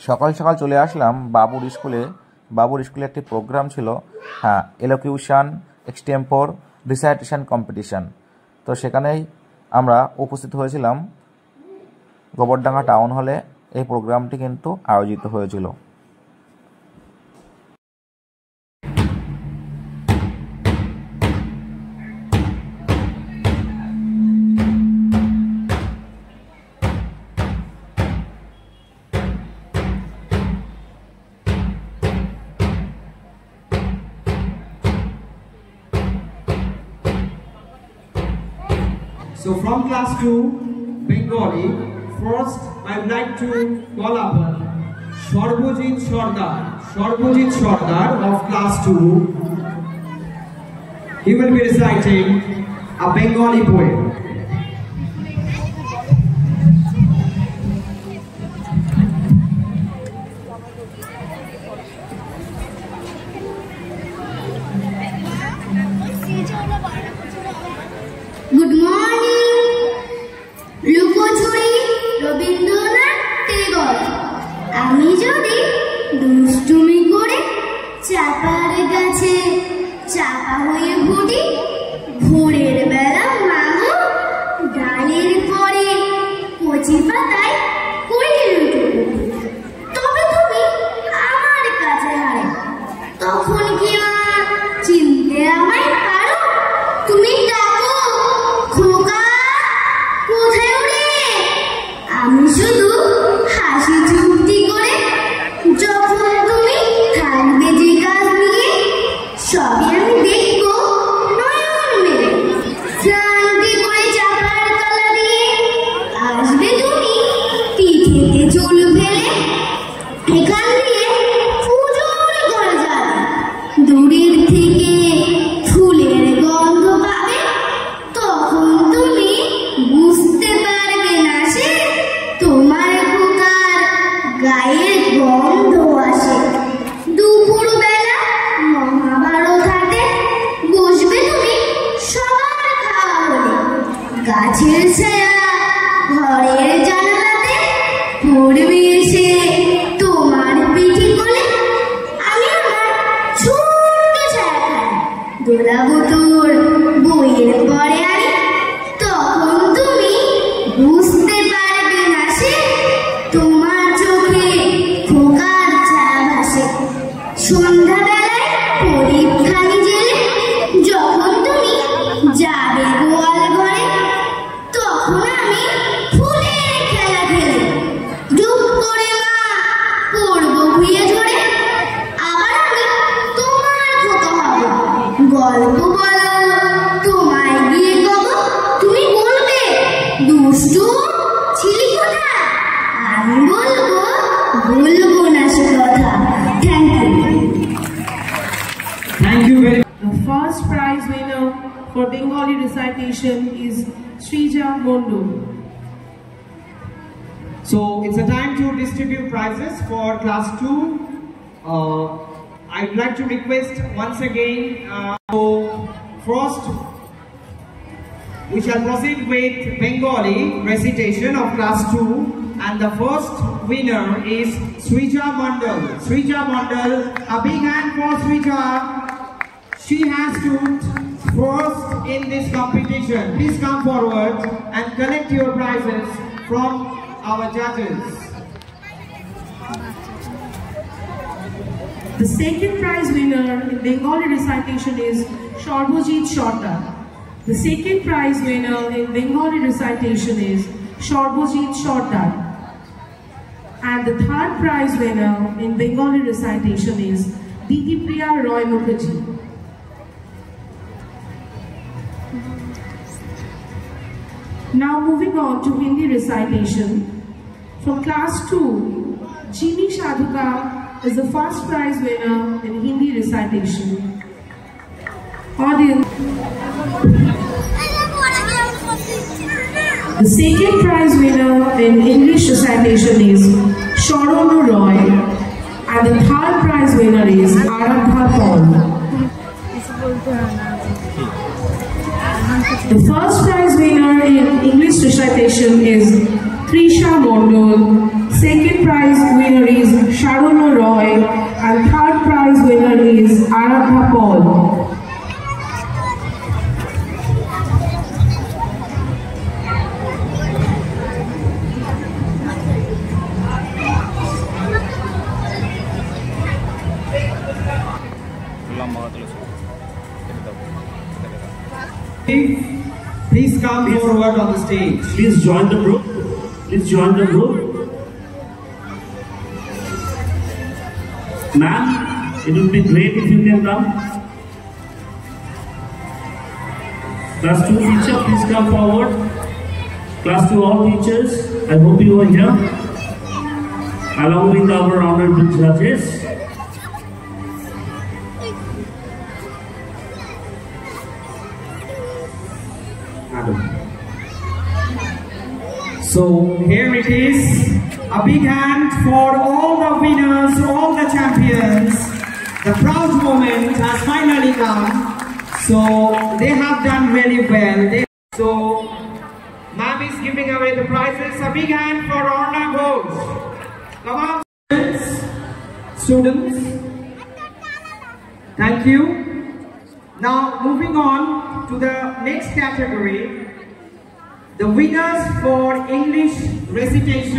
সকাল সকাল চলে আসলাম বাবুর স্কুলে। বাবুর স্কুলে একটি প্রোগ্রাম ছিল, হ্যাঁ, এলোকিউশন, এক্সটেম্পোর, রিসাইটেশন কম্পিটিশান। তো সেখানেই আমরা উপস্থিত হয়েছিলাম গোবরডাঙ্গা টাউন হলে। এই প্রোগ্রামটি কিন্তু আয়োজিত হয়েছিল। So from class 2, Bengali, first I would like to call upon Sharbojit Sardar of class 2. He will be reciting a Bengali poem. Good morning. লুকোচুরি রবীন্দ্রনাথ টেগর। আমি যদি দুষ্টুমি করে চাপার গাছে চাপা হয়ে ঘুরি, ভোরের বেলা মাগো ডালের পরে কচি পাতায় করি লুটোপুটি, তবে তুমি আমার কাছে হারে। তখন কি আর চিনতে আমায় পারো? তুমি ডাকো খোকা, কোথায় ওরে? আমি শুধু হাসি চুপটি করে, যখন তুমি থাকবে যে কাজ নিয়ে, সবই আমি দেখবো নয়ন মেলে। শান্তি করে চাপার তলা দিয়ে আসবে তুমি পিঠেতে চুল ফেলে। এখান দিয়ে পুজোর ঘরে যাবে, দূরের থেকে ফুলের গন্ধ পাবে। তখন তুমি বুঝতে পারবে না সে তোমার খোকার গায়ের গন্ধ আসে। দুপুর বেলা মহাভারত হাতে বসবে তুমি সবার খাওয়া হলে, গাছের ছায়া ঘরের জানালাতে পড়বে এসে তোমার পিঠে কোলে। আমি আমার ছোট্ট ছায়াখানা দোলাবো তোর বইয়ের পরে আনি। তখন তুমি বুঝতে পারবে না সে তোমার চোখে খোকার ছায়া ভাসে। সন্ধ্যাবেলায় পরীক্ষানি জেলে যখন তুমি যাবে গোয়াল ঘরে, তখন আমি ফুলের খেলা খেলে ডুব করে মা পড়বো ভুঁয়ে ঝরে। আবার আমি তোমার খোকা হব, গল্প বলো তোমায় গিয়ে কব। তুমি বলবে দুষ্টু ছিলি কোথায়? আমি বলবো না সে কথা। Thank you. Thank you very much. The first prize winner for Bengali recitation is Srija Mondol. So it's a time to distribute prizes for class 2. I'd like to request once again, so first we shall proceed with Bengali recitation of class 2, and the first winner is Srija Mondal. Srija Mondal, a big hand for Srija. She has stood first in this competition. Please come forward and collect your prizes from our judges. The second prize winner in Bengali recitation is Sharbojit Sardar. The second prize winner in Bengali recitation is Sharbojit Sardar. And the third prize winner in Bengali recitation is Didi Priya Roy Mukherjee. Now moving on to Hindi recitation. From class 2, Jimmy Shadhuka is the first prize winner in Hindi recitation. Audience. The second prize winner in English recitation is Sharon Roy, and the third prize winner is Aradha Paul. The first prize winner in English recitation is Trisha Mondol. Second prize winner is Please come forward on the stage. Please join the group. Please join the group. Ma'am, it would be great if you can come. Class 2 teacher, please come forward. Class 2 all teachers, I hope you are here. Along with our honorable judges. So here it is, a big hand for all the winners, all the champions. The proud moment has finally come. So they have done really well. So ma'am is giving away the prizes. A big hand for honor goes. Come on, students. Thank you. Now moving on to the next category. The winners for English recitation.